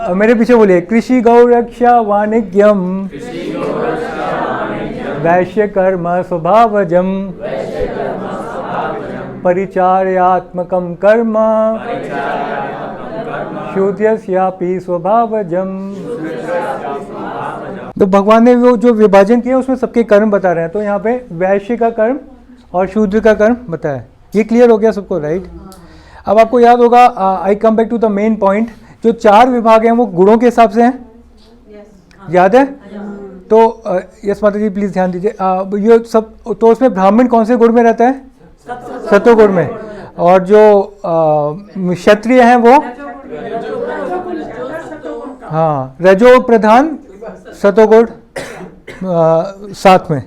मेरे पीछे बोलिए, कृषि गौ रक्षा वाणिज्यम वैश्य कर्म स्वभावजम परिचार्यात्मकम कर्म शूद्रस्यापि स्वभावजम। तो भगवान ने वो जो विभाजन किया उसमें सबके कर्म बता रहे हैं। तो यहाँ पे वैश्य का कर्म और शूद्र का कर्म बताया। ये क्लियर हो गया सबको, राइट? अब आपको याद होगा, I come back to the main point, जो 4 विभाग हैं वो गुणों के हिसाब से हैं, याद है? तो यस माता जी प्लीज ध्यान दीजिए। ये सब, तो उसमें ब्राह्मण कौन से गुण में रहता है? सत्वगुण में। और जो क्षत्रिय हैं वो हाँ रजो प्रधान सतोगुण साथ में,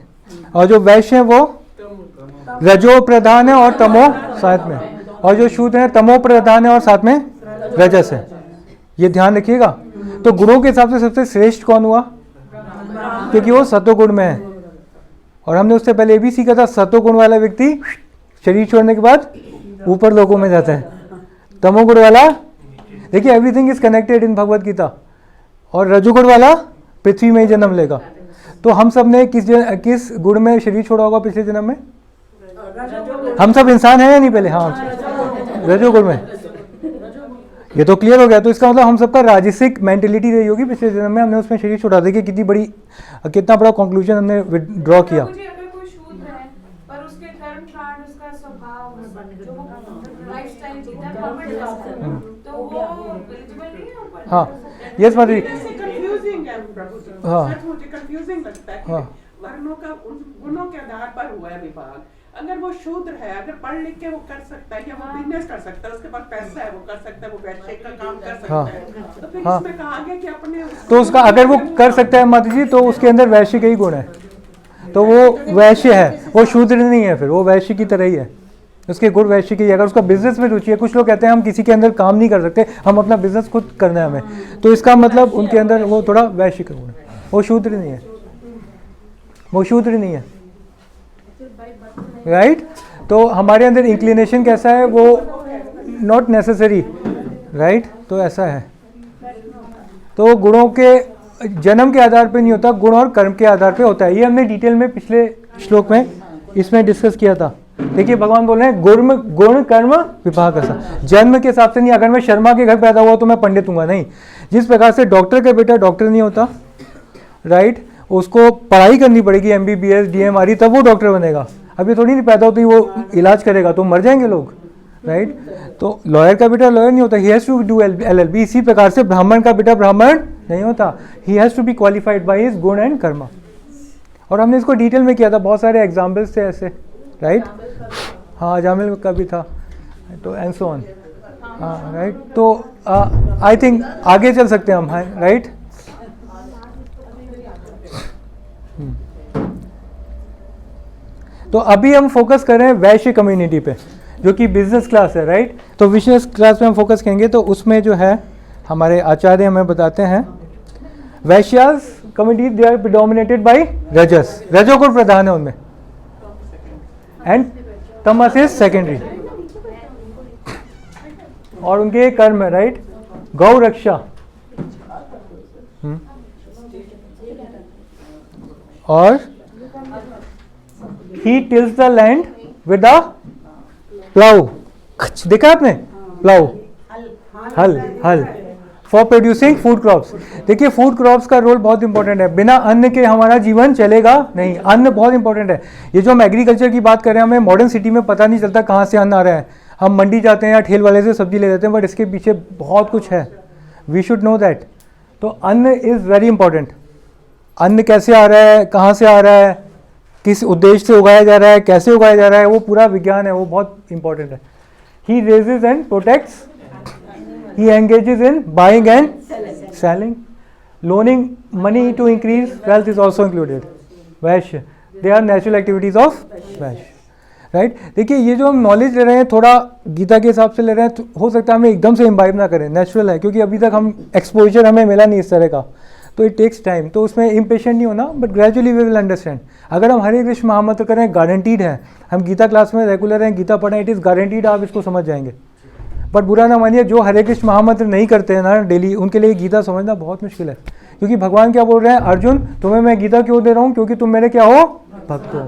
और जो वैश्य है वो रजो प्रधान है और तमो साथ में, और जो शूद्र है तमो प्रधान है और साथ में रजस है। ये ध्यान रखिएगा। तो गुणों के हिसाब से सबसे श्रेष्ठ कौन हुआ? क्योंकि वो सतोगुण में है। और हमने उससे पहले ये भी सीखा था, सतोगुण वाला व्यक्ति शरीर छोड़ने के बाद ऊपर लोकों में जाता है। तमोगुण वाला, देखिए everything is connected in Bhagavad Gita, और रजोगुण वाला पृथ्वी में ही जन्म लेगा। तो हम सब ने किस गुण में शरीर छोड़ा होगा पिछले जन्म में? हम सब इंसान हैं या नहीं पहले? हाँ, रजोगुण में। ये तो क्लियर हो गया। तो इसका मतलब हम सबका राजसिक मेंटेलिटी रही होगी पिछले जन्म में, हमने उसमें शरीर छोड़ा। देखिए कितना बड़ा कंक्लूजन हमने ड्रॉ किया। हाँ यस माता जी। हाँ मुझे कंफ्यूजिंग लगता है कि वर्णों का गुणों के आधार पर हुआ है विभाग। अगर वो शूद्र है, अगर पढ़ लिख के वो कर सकता है, या वो बिजनेस कर सकता है, उसके पास पैसा है, वो कर सकता है, वो वैश्य का काम कर सकता है, तो फिर इसमें कहा गया कि अपने तो उसका अगर वो कर सकता है माता जी, तो उसके अंदर वैश्य का ही गुण है, तो वो वैश्य है, वो शूद्र नहीं है, फिर वो वैश्य की तरह ही है। उसके गुण वैश्य की। अगर उसका बिजनेस में रुचि है, कुछ लोग कहते हैं हम किसी के अंदर काम नहीं कर सकते, हम अपना बिजनेस खुद करना है हमें, तो इसका मतलब उनके अंदर वो थोड़ा वैश्य का गुण है, वो शूद्र नहीं है, वो शूद्र नहीं है, राइट? तो हमारे अंदर इंक्लिनेशन कैसा है, वो नॉट नेसेसरी, राइट? तो ऐसा है। तो गुणों के जन्म के आधार पे नहीं होता, गुण और कर्म के आधार पे होता है। ये हमने डिटेल में पिछले श्लोक में इसमें डिस्कस किया था। देखिए भगवान बोल रहे हैं गुण कर्म विभाग ऐसा, जन्म के हिसाब से नहीं। अगर मैं शर्मा के घर पैदा हुआ तो मैं पंडित हूँगा, नहीं। जिस प्रकार से डॉक्टर का बेटा डॉक्टर नहीं होता, राइट? उसको पढ़ाई करनी पड़ेगी, MBBS DMRE, तब वो डॉक्टर बनेगा। अभी थोड़ी नहीं पैदा होती वो इलाज करेगा, तो मर जाएंगे लोग, राइट? तो लॉयर का बेटा लॉयर नहीं होता, he has to do LLB। इसी प्रकार से ब्राह्मण का बेटा ब्राह्मण नहीं होता, he has to be qualified by his गुण एंड कर्म। और हमने इसको डिटेल में किया था, बहुत सारे एग्जाम्पल्स थे ऐसे, राइट? हाँ, जामिल का भी था, तो एंड सो ऑन। हाँ, राइट? तो आई थिंक आगे चल सकते हैं हम, राइट? तो अभी हम फोकस कर रहे हैं वैश्य कम्युनिटी पे, जो कि बिजनेस क्लास है, राइट? तो बिजनेस क्लास में हम फोकस करेंगे। तो उसमें जो है हमारे आचार्य हमें बताते हैं, वैश्यास कम्युनिटी दे आर प्रिडोमिनेटेड बाय रजस, रजोगुण प्रधान है उनमें, एंड तमस इज सेकेंडरी। और उनके कर्म है, राइट? गौ रक्षा, और he tills the land with a plow। देखा आपने? प्लाउ, हल फॉर प्रोड्यूसिंग फूड क्रॉप्स। देखिए फूड क्रॉप्स का रोल बहुत इंपॉर्टेंट है, बिना अन्न के हमारा जीवन चलेगा नहीं। अन्न बहुत इंपॉर्टेंट है। ये जो हम एग्रीकल्चर की बात कर रहे हैं, हमें मॉडर्न सिटी में पता नहीं चलता कहाँ से अन्न आ रहा है। हम मंडी जाते हैं या ठेल वाले से सब्जी ले लेते हैं, बट इसके पीछे बहुत कुछ है, वी शुड नो दैट। तो अन्न इज़ वेरी इंपॉर्टेंट। अन्न कैसे आ रहा है, कहाँ से आ रहा है, किस उद्देश्य से उगाया जा रहा है, कैसे उगाया जा रहा है, वो पूरा विज्ञान है, वो बहुत इंपॉर्टेंट है। He raises and protects, he engages in buying and selling, loaning money to increase wealth is also included। Vysya, they are natural activities of Vysya, right? देखिए ये जो हम नॉलेज ले रहे हैं, थोड़ा गीता के हिसाब से ले रहे हैं, तो हो सकता है हमें एकदम से इम्बाइब ना करें, नेचुरल है, क्योंकि अभी तक हम एक्सपोजर हमें मिला नहीं इस तरह का, तो इट टेक्स टाइम। तो उसमें इम्पेशेंट नहीं होना, but gradually we will understand. अगर हम हरे कृष्ण महामंत्र करें, गारंटीड है, हम गीता क्लास में रेगुलर हैं, गीता पढ़ें, इट इज़ गारंटीड आप इसको समझ जाएंगे। बट बुरा ना मानिए, जो हरे कृष्ण महामंत्र नहीं करते हैं ना डेली, उनके लिए गीता समझना बहुत मुश्किल है। क्योंकि भगवान क्या बोल रहे हैं, अर्जुन तुम्हें मैं गीता क्यों दे रहा हूँ, क्योंकि तुम मेरे क्या हो, भक्त हो,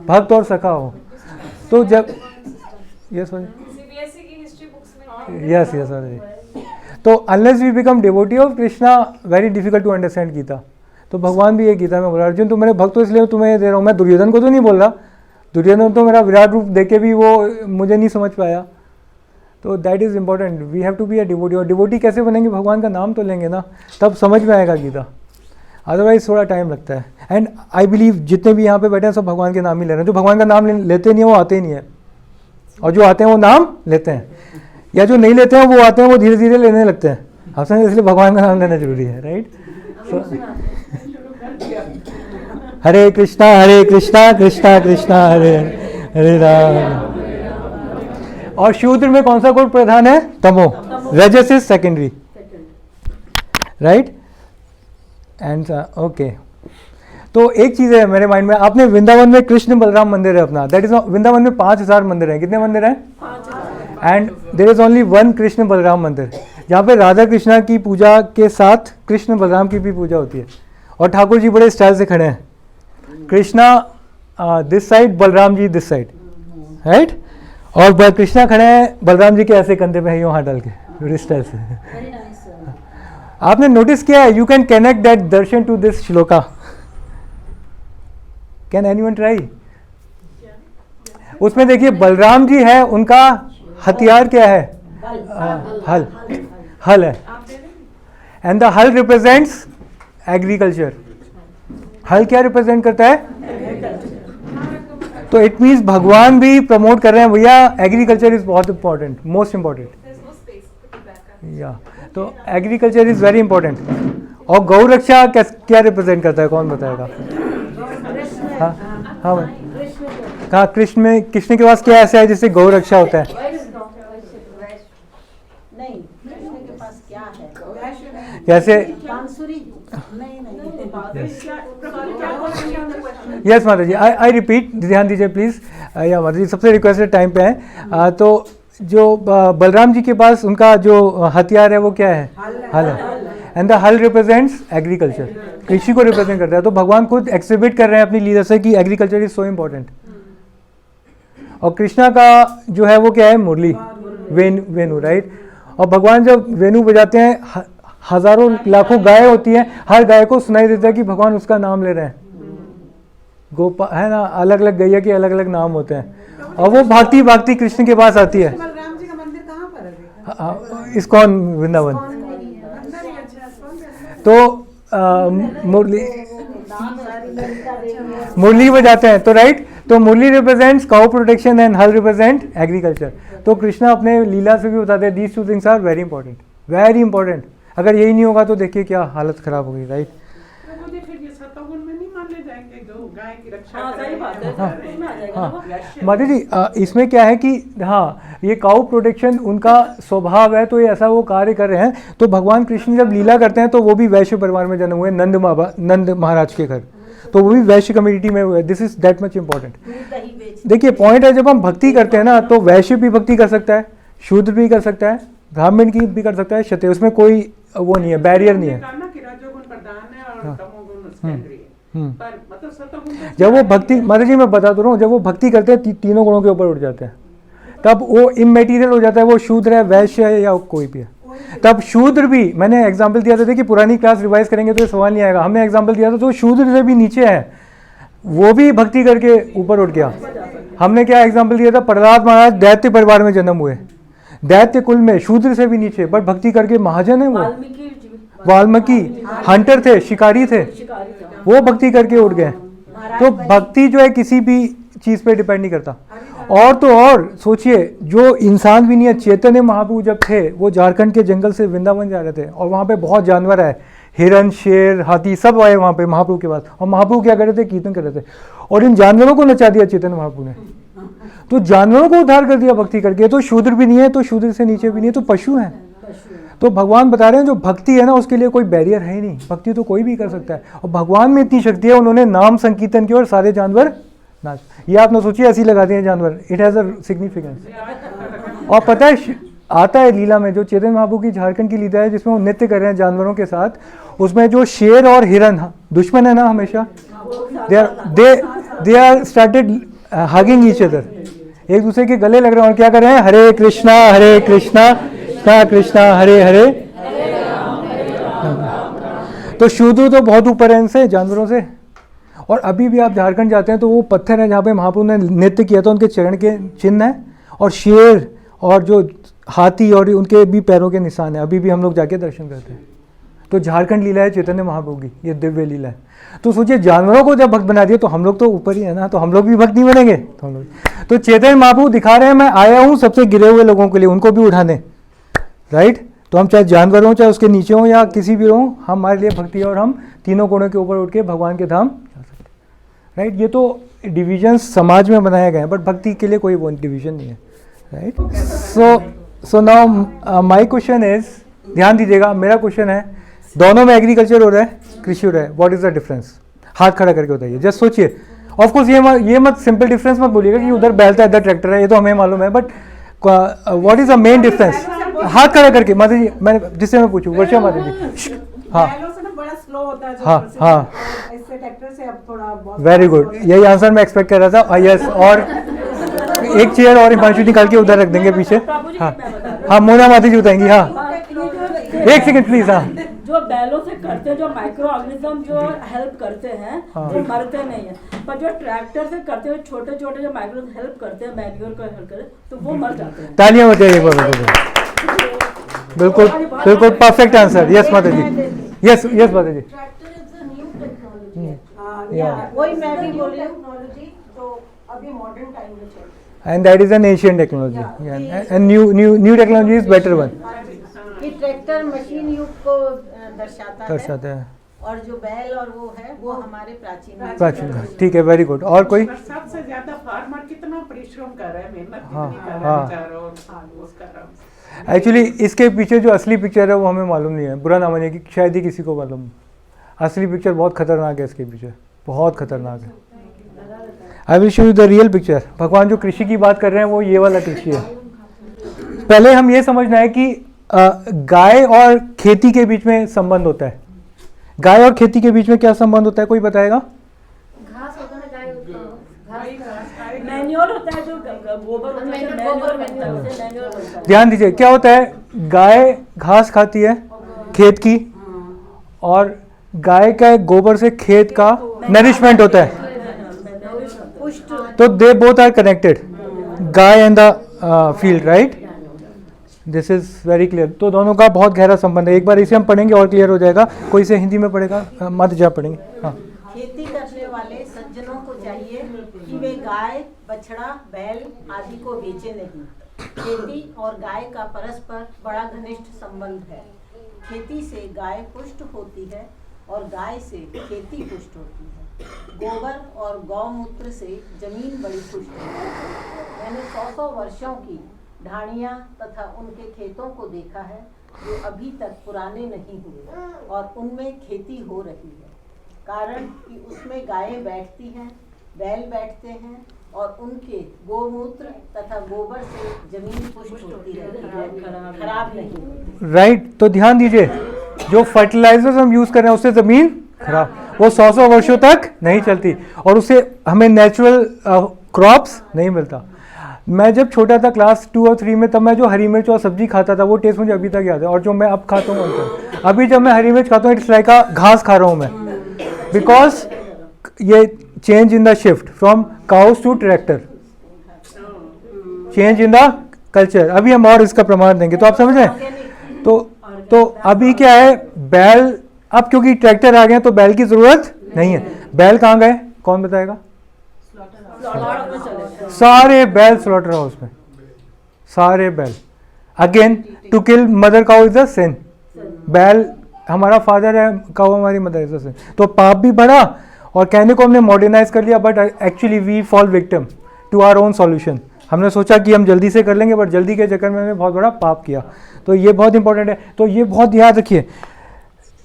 भक्त और सखा हो। तो जब यस सीबीएसई की हिस्ट्री बुक्स में यस यस तो unless we become devotee of Krishna, very difficult to understand Gita. तो भगवान भी ये गीता में बोल रहा है, अर्जुन तुम मेरे भक्त हो इसलिए तुम्हें दे रहा हूँ। मैं दुर्योधन को तो नहीं बोल रहा, दुर्योधन तो मेरा विराट रूप देखे भी वो मुझे नहीं समझ पाया। तो that is important, we have to be a devotee. और डिवोटी कैसे बनेंगे, भगवान का नाम तो लेंगे ना, तब समझ में आएगा गीता, अदरवाइज थोड़ा टाइम लगता है। एंड आई बिलीव जितने भी यहाँ पे बैठे हैं सब भगवान के नाम ही ले रहे हैं। जो भगवान का नाम लेते नहीं है वो आते ही नहीं है, और जो आते हैं वो नाम लेते हैं, या जो नहीं लेते हैं वो आते हैं, वो धीरे धीरे लेने लगते हैं। आप समझे, इसलिए भगवान का नाम लेना जरूरी है, राइट। हरे कृष्णा कृष्णा कृष्णा हरे हरे राम। और शूद्र में कौन सा गुण प्रधान है, तमो, rajas is secondary, right. And okay, तो एक चीज है मेरे माइंड में, आपने वृंदावन में कृष्ण बलराम मंदिर है अपना, दैट इज, वृंदावन में 5000 मंदिर है, कितने मंदिर हैं, and there is only one Krishna Balaram मंदिर, जहाँ पे राधा कृष्णा की पूजा के साथ कृष्ण बलराम की भी पूजा होती है। और ठाकुर जी बड़े स्टाइल से खड़े हैं, Krishna this side, Balaram ji this side, right. और कृष्णा खड़े हैं बलराम जी के ऐसे कंधे पे, यूँ हाथ डाल के, बड़े स्टाइल से। आपने नोटिस किया है, you can connect that darshan to this shloka, can anyone try. उसमें देखिए बलराम जी है, उनका हथियार क्या है, हल, हल है, एंड द हल रिप्रेजेंट्स एग्रीकल्चर। हल क्या रिप्रेजेंट करता है, तो इट मीन्स भगवान भी प्रमोट कर रहे हैं, भैया एग्रीकल्चर इज बहुत इंपॉर्टेंट, मोस्ट इंपॉर्टेंट, या तो एग्रीकल्चर इज वेरी इंपॉर्टेंट। और गौ रक्षा क्या रिप्रेजेंट करता है, कौन बताएगा। हाँ हाँ भाई, कहाँ कृष्ण में, कृष्ण के पास क्या ऐसा है जिससे गौ रक्षा होता है, नहीं कृष्ण के पास क्या है, जैसे यस माता जी, आई रिपीट, ध्यान दीजिए प्लीज, या माता जी सबसे रिक्वेस्टेड टाइम पे है। तो जो बलराम जी के पास उनका जो हथियार है वो क्या है, हल है, एंड द हल रिप्रेजेंट्स एग्रीकल्चर, कृषि को रिप्रेजेंट करता है। तो भगवान खुद एक्सिबिट कर रहे हैं अपनी लीला से कि एग्रीकल्चर इज सो इम्पोर्टेंट। और कृष्णा का जो है वो क्या है, मुरली, वेणु, राइट। और भगवान जब वेणु बजाते हैं, हजारों लाखों गाय होती हैं, हर गाय को सुनाई देता है कि भगवान उसका नाम ले रहे हैं। गोपा है ना, अलग अलग गैया के अलग अलग नाम होते हैं, और वो भागती भागती कृष्ण के पास आती है। बलराम जी का मंदिर कहाँ पर है? इस्कॉन वृंदावन। तो मुरली बजाते हैं, तो राइट, तो murli represents cow protection and hal represent agriculture. तो कृष्णा अपने लीला से भी बताते हैं, these two things are very important, very important. अगर यही नहीं होगा तो देखिए क्या हालत खराब होगी, राइट। मुझे फिर ये सतोगुण में नहीं मान ले जाएंगे, जो गाय की रक्षा हाँ, सही बात है, हाँ, सतोगुण में आ जाएगा हाँ, ना वो। माता जी इसमें क्या है कि हाँ, ये काउ प्रोटेक्शन उनका स्वभाव है, तो ये ऐसा वो कार्य कर रहे हैं। तो भगवान कृष्ण जब लीला करते हैं तो वो भी वैश्य परिवार में जन्म हुए, नंद महाराज के घर, तो वो भी वैश्य कम्युनिटी में हुए। This is that much important. देखिए पॉइंट है, जब हम भक्ति करते हैं ना, तो वैश्य भी भक्ति कर सकता है, शूद्र भी कर सकता है, ब्राह्मण की भी कर सकता है, क्षत्रिय, उसमें कोई वो नहीं है, बैरियर नहीं है। रजोगुण प्रधान है और तमोगुण सेकेंडरी है। पर मतलब सतोगुण जब वो भक्ति, माता जी मैं बता दो रहा हूँ, जब वो भक्ति करते हैं तीनों गुणों के ऊपर उठ जाते हैं, तब वो इममेटीरियल हो जाता है, वो शूद्र है, वैश्य है, या कोई भी है। तब शूद्र भी, मैंने एग्जाम्पल दिया था कि पुरानी क्लास रिवाइज करेंगे तो ये सवाल नहीं आएगा, हमने एग्जाम्पल दिया था, तो शूद्र से भी नीचे है, वो भी भक्ति करके ऊपर उठ गया। हमने क्या एग्जाम्पल दिया था, प्रहलाद महाराज दैत्य परिवार में जन्म हुए, दैत्य कुल में, शूद्र से भी नीचे, बट भक्ति करके महाजन है वो। वाल्मीकि हंटर थे, शिकारी थे, वो भक्ति करके उठ गए। तो भक्ति जो है किसी भी चीज पे डिपेंड नहीं करता। और तो और सोचिए, जो इंसान भी नहीं है, चैतन्य महाप्रभु जब थे, वो झारखंड के जंगल से वृंदावन जा रहे थे, और वहाँ पे बहुत जानवर आए, हिरन, शेर, हाथी, सब आए वहाँ पे महाप्रभु के पास। और महाप्रभु क्या कर रहे थे, कीर्तन कर रहे थे, और इन जानवरों को नचा दिया चैतन्य महाप्रभु ने। तो जानवरों को उद्धार कर दिया भक्ति करके। तो शूद्र भी नहीं है, तो शूद्र से नीचे भी नहीं है, तो पशु हैं। तो भगवान बता रहे हैं जो भक्ति है ना, उसके लिए कोई बैरियर है ही नहीं, भक्ति तो कोई भी कर सकता है। और भगवान में इतनी शक्ति है, उन्होंने नाम संकीर्तन किया और सारे जानवर नाच। ये आप ना सोचिए ऐसी लगा दिए जानवर, इट हैज़ अ सिग्निफिकेंस। और पता है आता है लीला में, जो चैतन्य महाप्रभु की झारखंड की लीला है जिसमें वो नृत्य कर रहे हैं जानवरों के साथ, उसमें जो शेर और हिरन दुश्मन है ना हमेशा, they are started hugging each other, एक दूसरे के गले लग रहे हैं और क्या कर रहे हैं, हरे कृष्णा कृष्णा कृष्णा हरे हरे। तो शूद्र तो बहुत ऊपर है इनसे, जानवरों से। और अभी भी आप झारखंड जाते हैं तो वो पत्थर है जहाँ पे महाप्रभु ने नृत्य किया था, उनके चरण के चिन्ह है, और शेर और जो हाथी और उनके भी पैरों के निशान है, अभी भी हम लोग जाके दर्शन करते हैं। तो झारखंड लीला है चैतन्य महाप्रभु की, ये दिव्य लीला है। तो सोचिए जानवरों को जब भक्त बना दिया तो हम लोग तो ऊपर ही है ना, तो हम लोग भी भक्त नहीं बनेंगे। तो हम लोग तो चैतन्य महाप्रभु दिखा रहे हैं मैं आया हूँ सबसे गिरे हुए लोगों के लिए, उनको भी उठाने, राइट। तो हम चाहे जानवर हों, चाहे उसके नीचे हों या किसी भी हों, हमारे लिए भक्ति है और हम तीनों कोणों के ऊपर उठ के भगवान के धाम जा सकते हैं, राइट। ये तो डिविजन समाज में बनाए गए हैं, बट भक्ति के लिए कोई वो डिवीजन नहीं है, right. So now my question is, ध्यान दीजिएगा, मेरा क्वेश्चन है, दोनों में एग्रीकल्चर हो रहा है, कृषि हो रहा है, व्हाट इज द डिफरेंस? हाथ खड़ा करके बताइए, जस्ट सोचिए। ऑफकोर्स ये मत सिंपल डिफरेंस मत बोलिएगा कि उधर बैल था इधर ट्रैक्टर है, ये तो हमें मालूम है, but what is the main difference? हाथ खड़ा करके माता जी, मैं जिससे मैं पूछूं, वर्षा माता जी। हाँ बैलों से ना बड़ा स्लो होता है, हाँ हाँ, इससे ट्रैक्टर से अब थोड़ा बहुत। वेरी गुड, यही आंसर मैं एक्सपेक्ट कर रहा था। यस, और एक चेयर और हिमांशु निकाल के उधर रख देंगे पीछे। हाँ हाँ, मोना माता जी बताएंगी। हाँ एक सेकंड प्लीज। हाँ, जो बैलों से करते हैं, जो माइक्रो ऑर्गेनिज्म जो हेल्प करते हैं, वो मरते नहीं है, पर जो ट्रैक्टर से करते हैं छोटे छोटे जो माइक्रो हेल्प करते हैं, मैन्योर को हेल्प करते तो वो मर जाते हैं। तालियां बजाइए एक बार। बिल्कुल बिल्कुल परफेक्ट आंसर। यस माता जी, यस यस माता जी। वही मैं भी बोल रही हूँ, टेक्नोलॉजी तो अभी मॉडर्न टाइम में चल रही है। And that is an ancient technology, and new technology is better one. कि ट्रैक्टर मशीन युग को दर्शाता है, है और जो बैल और वो है वो हमारे प्राचीन। ठीक है, वेरी गुड। और कोई? पर सबसे ज्यादा फार्मर कितना परिश्रम कर रहा है, मेहनत हाँ, कितनी कर रहा हाँ। है बेचारा, और उसका काम। एक्चुअली इसके पीछे जो असली पिक्चर है वो हमें मालूम नहीं है, बुरा ना मानिए कि शायद ही किसी को मालूम। असली पिक्चर बहुत खतरनाक है, इसके पीछे बहुत खतरनाक है। I will show you the real picture. भगवान जो कृषि की बात कर रहे हैं वो ये वाला कृषि है। पहले हम ये समझना है कि गाय और खेती के बीच में संबंध होता है। गाय और खेती के बीच में क्या संबंध होता है, कोई बताएगा? घास होता है, गाय होता है, मैन्योर होता है, जो गोबर होता है, मैन्योर बनता है, उससे मैन्योर बनता है। ध्यान दीजिए, क्या होता है, गाय घास खाती है खेत की, और गाय का गोबर से खेत का नरिशमेंट होता है। तो they both are connected, gai and the field, right. This is very clear. तो दोनों का बहुत गहरा संबंध है। एक बार इसे हम पढ़ेंगे और क्लियर हो जाएगा। कोई इसे हिंदी में पढ़ेगा? मत जा पढ़ेंगे। हाँ, खेती करने वाले सज्जनों को चाहिए कि वे गाय, बछड़ा, बैल आदि को बेचे नहीं। खेती और गाय का परस्पर बड़ा घनिष्ठ संबंध है। खेती से गाय पुष्ट होती है और गाय से खेती पुष्ट होती है। गोबर और गौमूत्र से जमीन बड़ी पुष्ट होती है। मैंने 100 वर्षों की ढाणियाँ तथा उनके खेतों को देखा है जो अभी तक पुराने नहीं हुए और उनमें खेती हो रही है। कारण कि उसमें गायें बैठती हैं, बैल बैठते हैं और उनके गोमूत्र तथा गोबर से जमीन पुष्ट होती रहती है, खराब नहीं होती। राइट। तो ध्यान दीजिए, जो फर्टिलाइजर्स हम यूज कर रहे हैं उससे जमीन खराब, वो 100 वर्षों तक नहीं चलती और उससे हमें नेचुरल क्रॉप्स नहीं मिलता। मैं जब छोटा था क्लास 2 और 3 में, तब मैं जो हरी मिर्च और सब्जी खाता था वो टेस्ट मुझे अभी तक याद है। और जो मैं अब खाता हूँ, अभी जब मैं हरी मिर्च खाता हूँ, इट्स लाइक घास खा रहा हूँ मैं, बिकॉज ये change in the shift from cows to tractor, change in the culture. अभी हम और इसका प्रमाण देंगे, तो आप समझ रहे हैं। तो अभी क्या है, बैल अब क्योंकि ट्रैक्टर आ गए तो बैल की जरूरत नहीं है। बैल कहाँ गए, कौन बताएगा? सारे बैल स्लॉटर हाउस में, सारे बैल। Again to kill mother cow is a sin. बैल हमारा फादर है, काउ हमारी मदर इज अ सिन। तो पाप भी बढ़ा और कहने को हमने मॉडर्नाइज कर लिया, but actually we fall victim to our own solution. हमने सोचा कि हम जल्दी से कर लेंगे, बट जल्दी के चक्कर में हमने बहुत बड़ा पाप किया। तो ये बहुत इंपॉर्टेंट है। तो ये बहुत याद रखिए,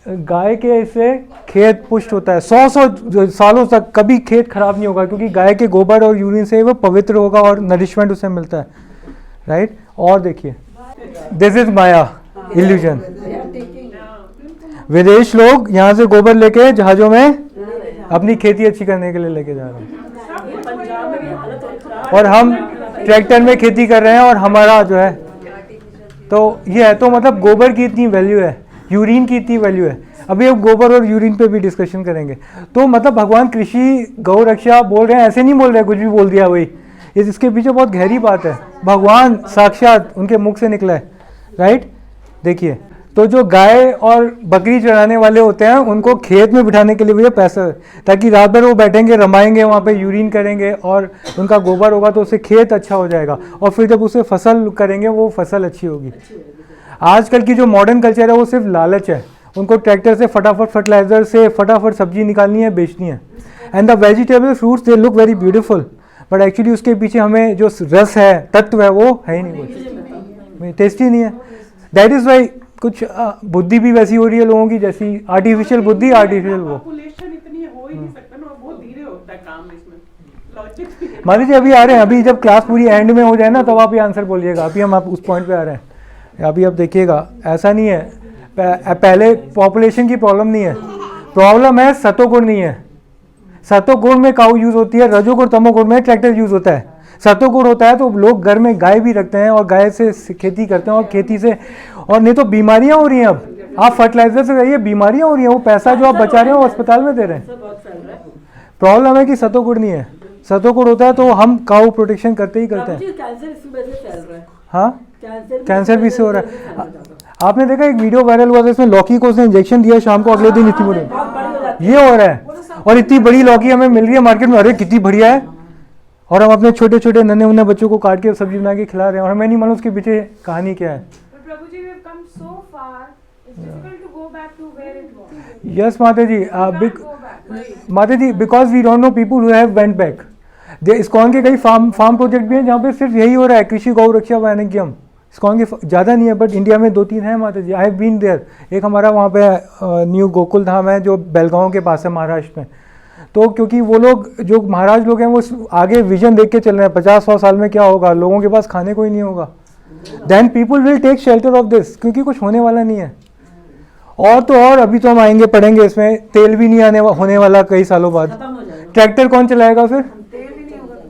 गाय के इससे खेत पुष्ट होता है 100 सालों तक, कभी खेत खराब नहीं होगा, क्योंकि गाय के गोबर और यूरिन से वो पवित्र होगा और नरिशमेंट उसे मिलता है, राइट। और देखिए this is Maya, illusion. They are taking विदेश लोग यहाँ से गोबर लेके जहाजों में अपनी खेती अच्छी करने के लिए लेके जा रहे हैं, पंजाब में भी हालत और खराब और हम ट्रैक्टर में खेती कर रहे हैं और हमारा जो है, तो ये है। तो मतलब गोबर की इतनी वैल्यू है, यूरिन की इतनी वैल्यू है। अभी हम गोबर और यूरिन पे भी डिस्कशन करेंगे। तो मतलब भगवान कृषि गौ रक्षा बोल रहे हैं, ऐसे नहीं बोल रहे कुछ भी बोल दिया वही, इसके पीछे बहुत गहरी बात है। भगवान साक्षात उनके मुख से निकला है, राइट। देखिए, तो जो गाय और बकरी चराने वाले होते हैं उनको खेत में बिठाने के लिए भैया पैसा है, ताकि रात भर वो बैठेंगे, रमाएंगे, वहाँ पे यूरिन करेंगे और उनका गोबर होगा तो उससे खेत अच्छा हो जाएगा, और फिर जब उसे फसल करेंगे वो फसल अच्छी होगी। आजकल की जो मॉडर्न कल्चर है वो सिर्फ लालच है, उनको ट्रैक्टर से फटाफट फर्टिलाइजर से फटाफट सब्जी निकालनी है, बेचनी है। And the vegetable fruits they look very beautiful, but actually उसके पीछे हमें जो रस है, तत्व है, वो है ही नहीं, कुछ टेस्टी नहीं है। दैट इज वाई कुछ बुद्धि भी वैसी हो रही है लोगों की, जैसी आर्टिफिशियल बुद्धि, आर्टिफिशियल वो। पॉपुलेशन इतनी हो ही नहीं सकता ना, बहुत धीरे होता है काम इसमें, लॉजिक। मान लीजिए अभी आ रहे हैं, अभी जब क्लास पूरी एंड में हो जाए ना तब आप ये आंसर बोलिएगा। अभी हम आप उस पॉइंट पे आ रहे हैं। अभी आप देखिएगा, ऐसा नहीं है पहले पॉपुलेशन की प्रॉब्लम नहीं है, प्रॉब्लम है सतोगुण नहीं है। सतोगुण में काऊ यूज होती है, रजोगुण तमोगुण में ट्रैक्टर यूज होता है। सतोगुण होता है तो लोग घर में गाय भी रखते हैं और गाय से खेती करते हैं, और खेती से, और नहीं तो बीमारियां हो रही हैं। अब आप फर्टिलाइजर से रहिए, बीमारियां हो रही हैं, वो पैसा जो आप बचा रहे हो अस्पताल में दे रहे हैं। प्रॉब्लम है कि सतोगुण नहीं है। सतोगुण होता है तो हम काऊ प्रोटेक्शन करते ही करते हैं। कैंसर इसी वजह से फैल रहा है। हाँ, कैंसर भी इससे हो रहा है। है। आपने देखा एक वीडियो वायरल हुआ था, इसमें लौकी को उसने इंजेक्शन दिया, शाम को अगले दिन इतनी बड़ी, ये हो रहा है। और इतनी बड़ी लौकी हमें मिल रही है मार्केट में, अरे कितनी बढ़िया है, और हम अपने छोटे छोटे नन्हे मुन्ने बच्चों को काट के सब्जी बना के खिला रहे हैं, और हमें नहीं मालूम उसके पीछे कहानी क्या है। But Prabhuji, we've come so far. It's difficult to go back to where it was. Yes माता जी, Go back. माता जी, because we don't know people who have went back. ISKCON के कई फार्म प्रोजेक्ट भी हैं जहाँ पे सिर्फ यही हो रहा है, कृषि गौ रक्षा वाणिज्यम। इस्कॉन के ज़्यादा नहीं है, बट इंडिया में 2-3 हैं माता जी। I have been there. एक हमारा वहाँ पे न्यू गोकुल धाम है जो बेलगांव के पास है महाराष्ट्र में। तो क्योंकि वो लोग जो महाराज लोग हैं वो आगे विजन देख के चल रहे हैं, 50-100 साल में क्या होगा, लोगों के पास खाने को ही नहीं होगा। Then people will take shelter of this, क्योंकि कुछ होने वाला नहीं है। और तो और अभी तो हम आएंगे पढ़ेंगे, इसमें तेल भी नहीं होने वाला कई सालों बाद। खत्म हो जाएगा। ट्रैक्टर कौन चलाएगा फिर?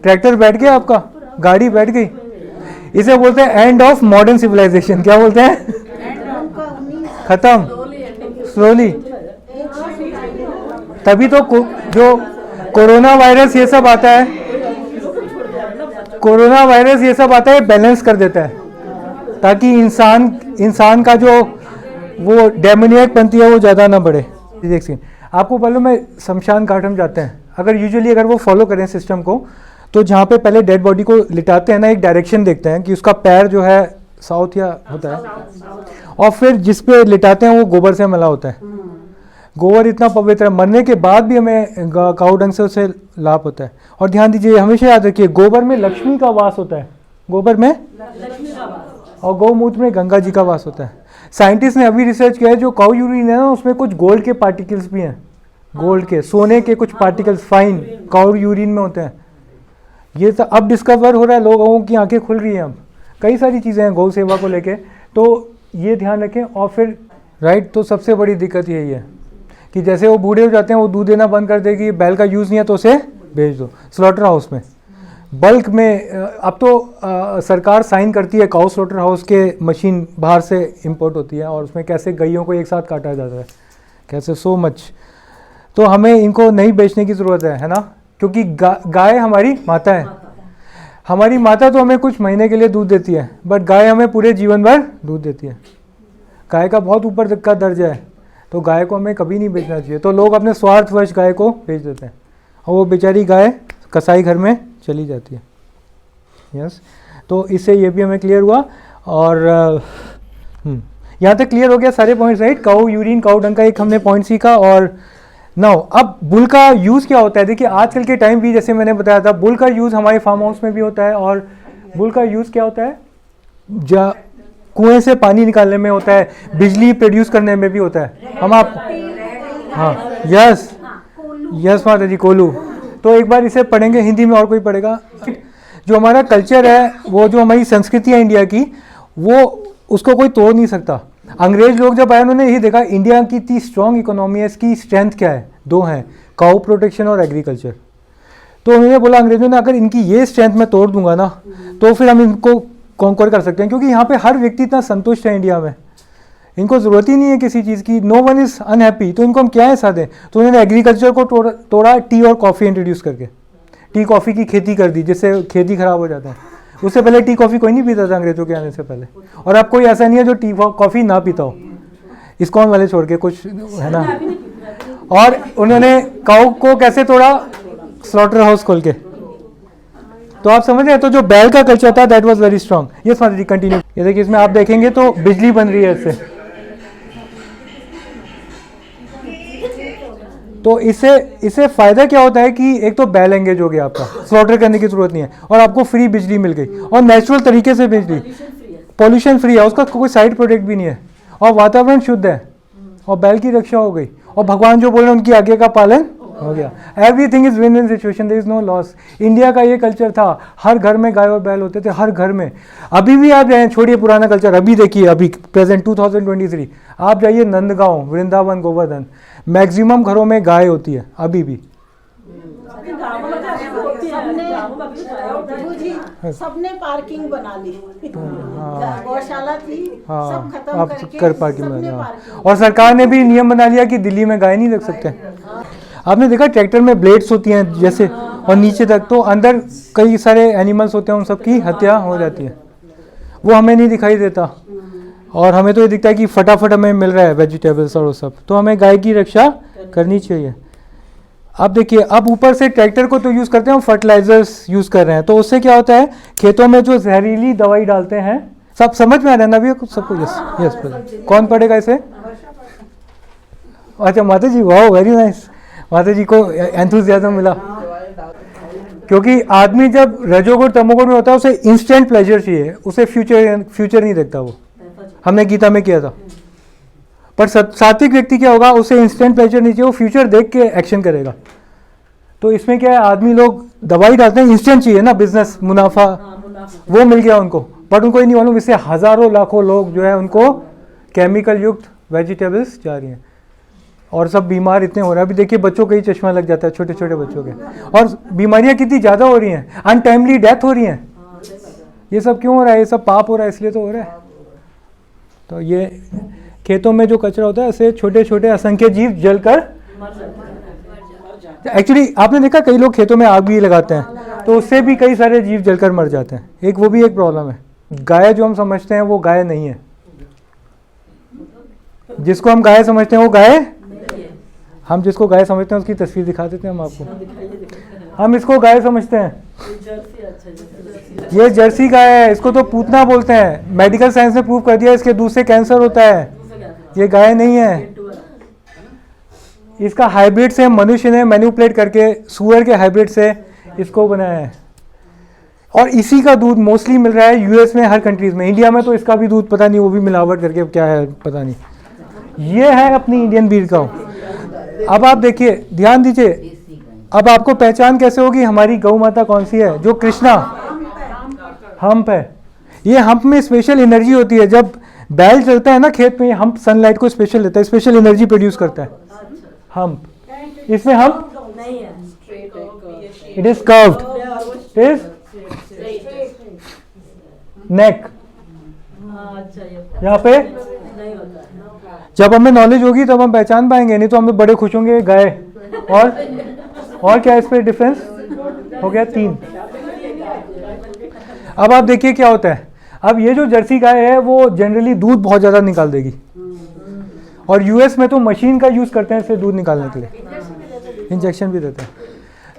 ट्रैक्टर बैठ गया आपका, गाड़ी बैठ गई। इसे बोलते हैं एंड ऑफ मॉडर्न सिविलाइजेशन। क्या बोलते हैं? खत्म, स्लोली। तभी तो जो कोरोना वायरस ये सब आता है, कोरोना वायरस ये सब आता है, बैलेंस कर देता है, ताकि इंसान का जो वो डेमोनियक बनती है वो ज़्यादा ना बढ़े। देखिए, आपको मालूम है शमशान घाट हम जाते हैं, अगर यूजुअली अगर वो फॉलो करें सिस्टम को, तो जहाँ पे पहले डेड बॉडी को लिटाते हैं ना, एक डायरेक्शन देखते हैं कि उसका पैर जो है साउथ या होता है, और फिर जिस पे लिटाते हैं वो गोबर से मला होता है। गोबर इतना पवित्र है, मरने के बाद भी हमें काऊ डंग से उससे लाभ होता है। और ध्यान दीजिए, हमेशा याद रखिए, गोबर में लक्ष्मी का वास होता है, गोबर में, और गौमूत्र में गंगा जी का वास होता है। साइंटिस्ट ने अभी रिसर्च किया है, जो काऊ यूरिन है ना, उसमें कुछ गोल्ड के पार्टिकल्स भी हैं, गोल्ड के, सोने के कुछ पार्टिकल्स फाइन काऊ यूरिन में होते हैं। ये तो अब डिस्कवर हो रहा है, लोगों की आंखें खुल रही हैं। अब कई सारी चीज़ें हैं गौ सेवा को लेके, तो ये ध्यान रखें। और फिर राइट, तो सबसे बड़ी दिक्कत यही है कि जैसे वो बूढ़े हो जाते हैं, वो दूध देना बंद कर देगी, बैल का यूज़ नहीं है तो उसे भेज दो स्लॉटर हाउस में, बल्क में। अब तो सरकार साइन करती है, काऊ स्लॉटर हाउस के मशीन बाहर से इंपोर्ट होती है, और उसमें कैसे गैयों को एक साथ काटा जाता है, कैसे सो मच। तो हमें इनको नहीं बेचने की ज़रूरत है ना, क्योंकि गाय हमारी माता है। हमारी माता तो हमें कुछ महीने के लिए दूध देती है, बट गाय हमें पूरे जीवन भर दूध देती है। गाय का बहुत ऊपर का दर्जा है, तो गाय को हमें कभी नहीं बेचना चाहिए। तो लोग अपने स्वार्थवश गाय को बेच देते हैं, और वो बेचारी गाय कसाई घर में चली जाती है। यस, तो इससे ये भी हमें क्लियर हुआ। और यहाँ तक क्लियर हो गया सारे पॉइंट्स, राइट। काऊ यूरिन, काऊ डंग का एक हमने पॉइंट सीखा। और नाउ अब बुल का यूज़ क्या होता है? देखिए, आजकल के टाइम भी जैसे मैंने बताया था, बुल का यूज़ हमारे फार्म हाउस में भी होता है। और बुल का यूज़ क्या होता है? कुएं से पानी निकालने में होता है, बिजली प्रोड्यूस करने में भी होता है। हम आप हाँ, यस यस माता जी, कोलू। तो एक बार इसे पढ़ेंगे हिंदी में, और कोई पढ़ेगा? जो हमारा कल्चर है, वो जो हमारी संस्कृति है इंडिया की, वो उसको कोई तोड़ नहीं सकता। अंग्रेज लोग जब आए उन्होंने यही देखा इंडिया की इतनी स्ट्रॉन्ग इकोनॉमी है, इसकी स्ट्रेंथ क्या है, दो हैं, काउ प्रोटेक्शन और एग्रीकल्चर। तो उन्होंने बोला अंग्रेजों ने अगर इनकी ये स्ट्रेंथ मैं तोड़ दूंगा ना तो फिर हम इनको कॉन्कर कर सकते हैं, क्योंकि यहाँ पे हर व्यक्ति इतना संतुष्ट है इंडिया में, इनको ज़रूरत ही नहीं है किसी चीज़ की, नो वन इज़ अनहैप्पी, तो इनको हम क्या ऐसा दें। तो उन्होंने एग्रीकल्चर को तोड़ा टी और कॉफ़ी इंट्रोड्यूस करके, टी कॉफ़ी की खेती कर दी जिससे खेती खराब हो जाता है। उससे पहले टी कॉफ़ी कोई नहीं पीता था अंग्रेजों के आने से पहले, और अब कोई ऐसा नहीं है जो टी कॉफ़ी ना पीता हो, इस्कॉन वाले छोड़ के, कुछ है ना। और उन्होंने काऊ को कैसे तोड़ा, स्लॉटर हाउस खोल के। तो आप समझ रहे हैं, तो जो बैल का कल्चर था दैट वाज वेरी स्ट्रॉन्ग। ये समझ कंटिन्यू, ये देखिए इसमें आप देखेंगे तो बिजली बन रही है इससे। तो इससे फायदा क्या होता है कि एक तो बैल एंगेज हो गया आपका, स्लॉटर करने की जरूरत नहीं है, और आपको फ्री बिजली मिल गई, और नेचुरल तरीके से बिजली, पॉल्यूशन फ्री है, उसका कोई साइड प्रोडक्ट भी नहीं है, और वातावरण शुद्ध है, और बैल की रक्षा हो गई, और भगवान जो बोल रहे हैं उनकी आज्ञा का पालन हो गया। Everything is win win situation, there is no loss. India का ये कल्चर था, हर घर में गाय और बैल होते थे, हर घर में। अभी भी आप जाए, छोड़िए पुराना कल्चर, अभी देखिए, अभी प्रेजेंट 2023 आप जाइए नंदगांव, वृंदावन, गोवर्धन, मैक्सिमम घरों में गाय होती है अभी भी। सबने पार्किंग बना ली, गौशाला थी, हाँ, सब खत्म आप करके कर पार्किंग सबने बना, पार्किंग। और सरकार ने भी नियम बना लिया कि दिल्ली में गाय नहीं रख सकते। आपने देखा ट्रैक्टर में ब्लेड्स होती हैं जैसे, और नीचे तक, तो अंदर कई सारे एनिमल्स होते हैं, उन सब की हत्या हो जाती है, वो हमें नहीं दिखाई देता, और हमें तो ये दिखता है कि फटाफट हमें मिल रहा है वेजिटेबल्स और वो सब। तो हमें गाय की रक्षा करनी चाहिए। अब देखिए, अब ऊपर से ट्रैक्टर को तो यूज़ करते हैं, हम फर्टिलाइजर्स यूज़ कर रहे हैं, तो उससे क्या होता है, खेतों में जो जहरीली दवाई डालते हैं, सब समझ में आ रहा है ना अभी सबको? यस यस, कौन पढ़ेगा इसे? अच्छा माता जी, वाह वेरी नाइस, माता जी को एंथुसियाज्म मिला। क्योंकि आदमी जब रजोगुण तमोगुण में होता है उसे इंस्टेंट प्लेजर चाहिए, उसे फ्यूचर नहीं देखता। वो हमने गीता में किया था। पर सात्विक व्यक्ति क्या होगा, उसे इंस्टेंट प्लेजर नहीं चाहिए, वो फ्यूचर देख के एक्शन करेगा। तो इसमें क्या है, आदमी लोग दवाई डालते हैं, इंस्टेंट चाहिए ना, बिजनेस मुनाफा, वो मिल गया उनको, बट उनको ये नहीं मालूम इससे हजारों लाखों लोग जो है उनको केमिकल युक्त वेजिटेबल्स जा रही हैं, और सब बीमार इतने हो रहे हैं। अभी देखिए बच्चों को ही चश्मा लग जाता है, छोटे छोटे बच्चों के, और बीमारियां कितनी ज़्यादा हो रही हैं, अनटाइमली डेथ हो रही हैं। ये सब क्यों हो रहा है? ये सब पाप हो रहा है, इसलिए तो हो रहा है। तो ये खेतों में जो कचरा होता है, ऐसे छोटे छोटे असंख्य जीव जलकर, एक्चुअली आपने देखा कई लोग खेतों में आग भी लगाते हैं, तो उससे भी कई सारे जीव जलकर मर जाते हैं। एक वो भी एक प्रॉब्लम है। गाय जो हम समझते हैं वो गाय नहीं है, जिसको हम गाय समझते हैं वो गाय, हम जिसको गाय समझते हैं उसकी तस्वीर दिखा देते हैं हम आपको। हम इसको गाय समझते हैं, ये जर्सी गाय है, इसको तो पूतना बोलते हैं। मेडिकल साइंस ने प्रूव कर दिया इसके दूध से कैंसर होता है, ये गाय नहीं है। इसका हाइब्रिड से मनुष्य ने मैनिपुलेट करके सुअर के हाइब्रिड से इसको बनाया है, और इसी का दूध मोस्टली मिल रहा है यूएस में, हर कंट्रीज में। इंडिया में तो इसका भी दूध पता नहीं, वो भी मिलावट करके क्या है पता नहीं। ये है अपनी इंडियन ब्रीड का। अब आप देखिए, ध्यान दीजिए, अब आपको पहचान कैसे होगी हमारी गौ माता कौन सी है? जो कृष्णा हम्प है। ये हम्प में स्पेशल एनर्जी होती है। जब बैल चलता है ना खेत में, हम्प सनलाइट को स्पेशल लेता है, स्पेशल एनर्जी प्रोड्यूस करता है हम्प। इसमें हम्प नहीं है, it is curved, it is neck, यहाँ पे नहीं होता। जब हमें नॉलेज होगी तब हम पहचान पाएंगे, नहीं तो हमें बड़े खुश होंगे गाय। और क्या इस पे डिफरेंस हो गया? 3। अब आप देखिए क्या होता है। अब ये जो जर्सी गाय है वो जनरली दूध बहुत ज़्यादा निकाल देगी, और यूएस में तो मशीन का यूज़ करते हैं इसे दूध निकालने के लिए, इंजेक्शन भी देते हैं।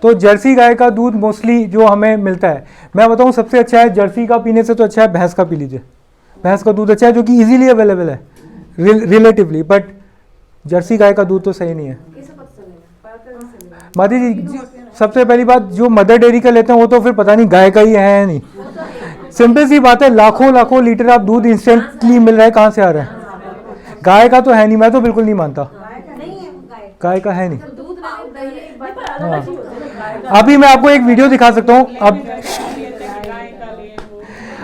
तो जर्सी गाय का दूध मोस्टली जो हमें मिलता है, मैं बताऊं सबसे अच्छा है जर्सी का पीने से तो अच्छा है भैंस का पी लीजिए। भैंस का दूध अच्छा है, जो कि इजीली अवेलेबल है रिलेटिवली, बट जर्सी गाय का दूध तो सही नहीं है। मादी जी, सबसे पहली बात, जो मदर डेयरी का लेते हैं वो तो फिर पता नहीं गाय का ही है या नहीं। सिंपल सी बात है, लाखों लाखों लीटर आप दूध इंस्टेंटली मिल रहा है, कहाँ से आ रहा है? गाय का तो है नहीं, मैं तो बिल्कुल नहीं मानता, गाय का है नहीं। हाँ। अभी मैं आपको एक वीडियो दिखा सकता हूँ।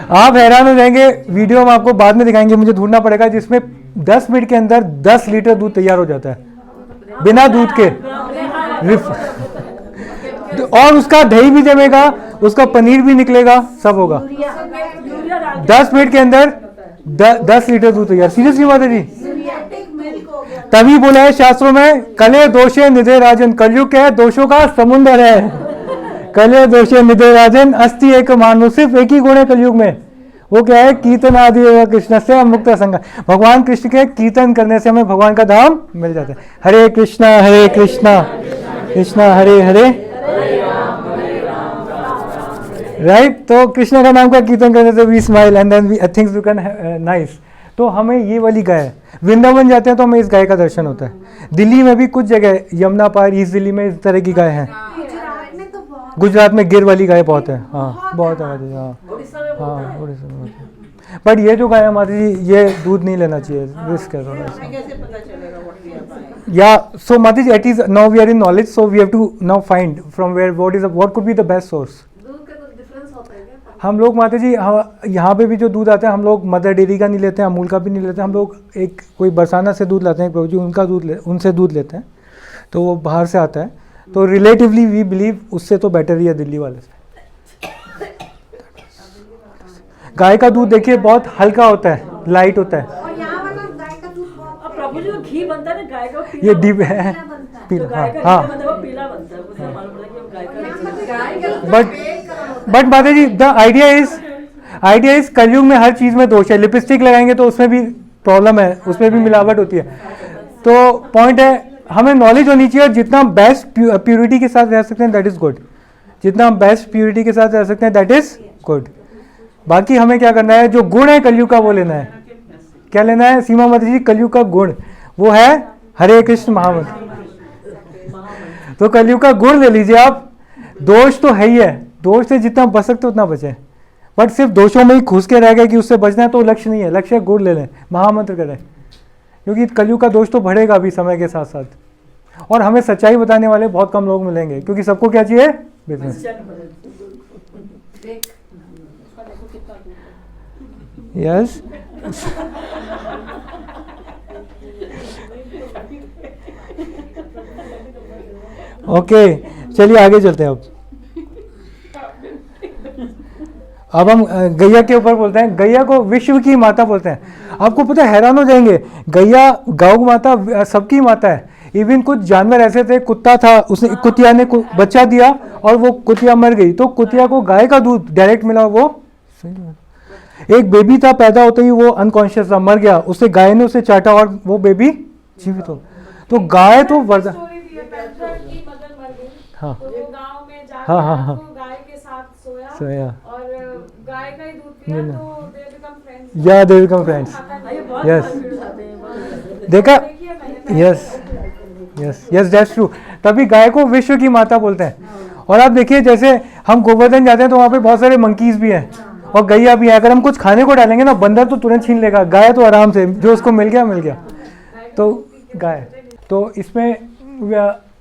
आप हैरान हो जाएंगे, वीडियो हम आपको बाद में दिखाएंगे, मुझे ढूंढना पड़ेगा, जिसमें 10 मिनट के अंदर 10 लीटर दूध तैयार हो जाता है बिना दूध के। और उसका दही भी जमेगा, उसका पनीर भी निकलेगा, सब होगा 10 मिनट के अंदर 10 लीटर दूध तैयार। सीरियसली बात है जी। तभी बोला है शास्त्रों में, कले दोषे निधे राजन, कलयुग क्या है, दोषों का समुद्र है। कले दोषे निधे राजन अस्ति एक मानु, सिर्फ एक ही गुण है कलयुग में, वो क्या है, कीर्तन आदि कृष्ण से मुक्त संग। भगवान कृष्ण के कीर्तन करने से हमें भगवान का धाम मिल जाता है। हरे कृष्णा कृष्णा हरे हरे, राइट। तो कृष्ण का नाम का कीर्तन करने से we smile and then we things become nice. तो हमें ये वाली गाय, वृंदावन जाते हैं तो हमें इस गाय का दर्शन होता है। दिल्ली में भी कुछ जगह, यमुना पार, ईस्ट दिल्ली में इस तरह की गाय है। गुजरात में गिर वाली गाय बहुत है, हाँ बहुत है, हाँ हाँ उड़ीसा में। बट ये जो गाय है माता जी, ये दूध नहीं लेना चाहिए, रिस्क है थोड़ा सा। कैसे पता चलेगा what we are buying? या सो माता जी, it is now we are in knowledge, so we have to now find from where what could be the best source। हम लोग माता जी यहाँ पे भी जो दूध आता है, हम लोग मदर डेयरी का नहीं लेते हैं, अमूल का भी नहीं लेते हैं, हम लोग एक कोई बरसाना से दूध लाते हैं प्रभु जी, उनसे दूध लेते हैं, तो वो बाहर से आता है, तो रिलेटिवली वी बिलीव उससे तो बेटर ही है दिल्ली वाले से। गाय का दूध देखिए बहुत हल्का होता है, लाइट होता है। और यहाँ वाला गाय का दूध बहुत अब प्रभु जी, घी बनता है ना गाय का, ये डीप है, तो गाय का हाँ घी बनता है, वो पीला बनता है, मुझे मालूम पड़ा कि वो गाय का। बट माता जी, द आइडिया इज कलयुग में हर चीज में दोष है। लिपस्टिक लगाएंगे तो उसमें भी प्रॉब्लम है, उसमें भी मिलावट होती है। तो पॉइंट है, हमें नॉलेज होनी चाहिए, और जितना बेस्ट प्योरिटी के साथ रह सकते हैं दैट इज गुड, जितना बेस्ट प्योरिटी के साथ रह सकते हैं दैट इज गुड। बाकी हमें क्या करना है, जो गुण है कलयुग का वो लेना है। क्या लेना है सीमा माता जी, कलयुग का गुण वो है हरे कृष्ण महामंत्र। तो कलयुग का गुण ले लीजिए आप। दोष तो है ही है, दोष से जितना बच सकते उतना बचे, बट सिर्फ दोषों में ही घुस के रह गए कि उससे बचना है, तो लक्ष्य नहीं है। लक्ष्य गुण ले लें, महामंत्र करें, क्योंकि कलयुग का दोष तो बढ़ेगा अभी समय के साथ साथ। और हमें सच्चाई बताने वाले बहुत कम लोग मिलेंगे, क्योंकि सबको क्या चाहिए, बिजनेस। यस ओके, चलिए आगे चलते हैं। अब हम गैया के ऊपर बोलते हैं। गैया को विश्व की माता बोलते हैं। आपको पता है, हैरान हो जाएंगे, गैया गौ माता सबकी माता है। इवन कुछ जानवर ऐसे थे, कुत्ता था, उसने कुतिया ने बच्चा दिया और वो कुतिया मर गई, तो कुतिया को गाय का दूध डायरेक्ट मिला। वो एक बेबी था, पैदा होते ही वो अनकॉन्शियस था, मर गया, उससे गाय ने उसे चाटा और वो बेबी जीवित हो। तो गाय तो वरदान। हाँ तो वो गांव में जाकर हाँ तो गाय के साथ सोया और गाय का ही दूध पिया, तो दे बिकम फ्रेंड्स। या दे बिकम फ्रेंड्स, यस देखा, yes yes yes that's true. तभी गाय को विश्व की माता बोलते हैं। और आप देखिए, जैसे हम गोवर्धन जाते हैं तो वहाँ पे बहुत सारे मंकीज भी हैं और गैया भी है। अगर हम कुछ खाने को डालेंगे ना, बंदर तो तुरंत छीन लेगा, गाय तो आराम से, जो उसको मिल गया। तो गाय, तो इसमें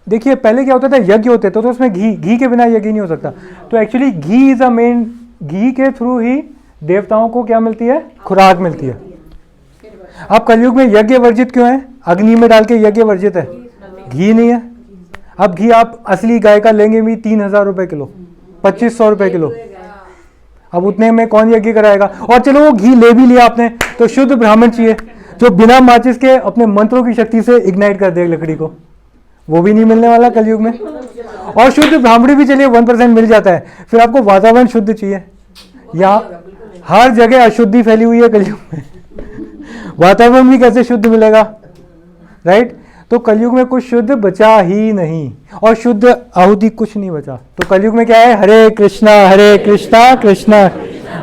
देखिए पहले क्या होता था, यज्ञ होते थे, तो उसमें घी के बिना यज्ञ नहीं हो सकता। तो actually ghee is a main, घी के थ्रू ही देवताओं को क्या मिलती है, खुराक मिलती है। अब कलयुग में यज्ञ वर्जित क्यों है, अग्नि में डाल के यज्ञ वर्जित है, घी नहीं है। अब घी आप असली गाय का लेंगे भी 3000 रुपये किलो, 2500 रुपये किलो। अब उतने में कौन यज्ञ कराएगा। और चलो वो घी ले भी लिया आपने, तो शुद्ध ब्राह्मण चाहिए जो बिना माचिस के अपने मंत्रों की शक्ति से इग्नाइट कर दे लकड़ी को, वो भी नहीं मिलने वाला कलयुग में। और शुद्ध ब्राह्मणी भी चलिए 1% मिल जाता है, फिर आपको वातावरण शुद्ध चाहिए। यहाँ हर जगह अशुद्धि फैली हुई है कलयुग में, वातावरण भी कैसे शुद्ध मिलेगा, राइट। तो कलयुग में कुछ शुद्ध बचा ही नहीं, और शुद्ध आहुति कुछ नहीं बचा। तो कलयुग में क्या है, हरे कृष्णा कृष्णा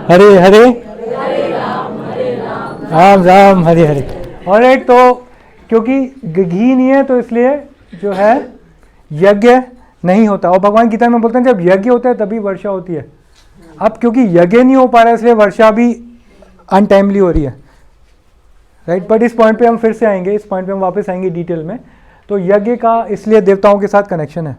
हरे हरे, राम राम हरे हरे। और एक तो क्योंकि घी नहीं है तो इसलिए जो है यज्ञ नहीं होता। और भगवान गीता में बोलते हैं जब यज्ञ होता है तभी वर्षा होती है। अब क्योंकि यज्ञ नहीं हो पा रहा है इसलिए वर्षा भी अनटाइमली हो रही है, राइट। बट इस पॉइंट पे हम फिर से आएंगे, इस पॉइंट पे हम वापस आएंगे डिटेल में। तो यज्ञ का इसलिए देवताओं के साथ कनेक्शन है,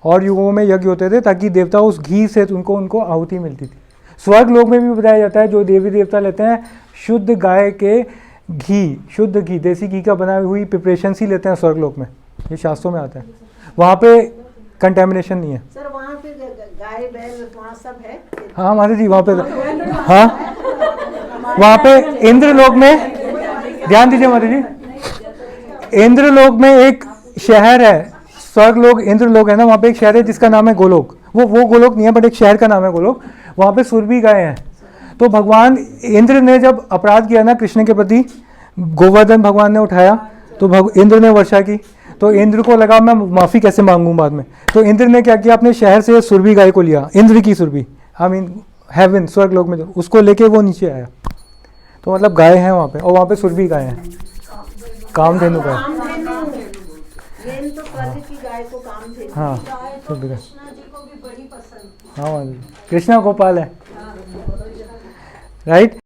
और युगों में यज्ञ होते थे ताकि देवता उस घी से उनको आहुति मिलती थी। स्वर्ग लोक में भी बताया जाता है, जो देवी देवता लेते हैं शुद्ध गाय के घी, शुद्ध घी, देसी घी का बना हुई प्रिपरेशन ही लेते हैं स्वर्ग लोक में, ये शास्त्रों में आता है। वहाँ पे कंटेमिनेशन नहीं है। सर वहाँ पे गाय बैल वहाँ सब है? हाँ माता जी, वहाँ पे, हाँ वहाँ पे इंद्रलोक में, ध्यान दीजिए माता जी, इंद्रलोक में एक शहर है, स्वर्ग लोक इंद्रलोक है ना, वहाँ पे एक शहर है जिसका नाम है गोलोक। वो गोलोक नहीं है बट एक शहर का नाम है गोलोक। वहाँ पे सुरभि गाय हैं। तो भगवान इंद्र ने जब अपराध किया ना कृष्ण के प्रति, गोवर्धन भगवान ने उठाया तो इंद्र ने वर्षा की, तो इंद्र को लगा मैं माफ़ी कैसे मांगूं बाद में, तो इंद्र ने क्या किया, अपने शहर से सुरभि गाय को लिया, इंद्र की सुरभि, आई मीन हेवन, स्वर्ग लोक में, उसको लेके वो नीचे आया। तो मतलब गाय है वहाँ पे, और वहाँ पे सुरभि गाय है, कामधेनु गाय। मेन तो प्रति की गाय को कामधेनु। हाँ सुरभि गाय, कृष्णा जी को भी बड़ी पसंद थी। हाँ कृष्णा गोपाल है, राइट।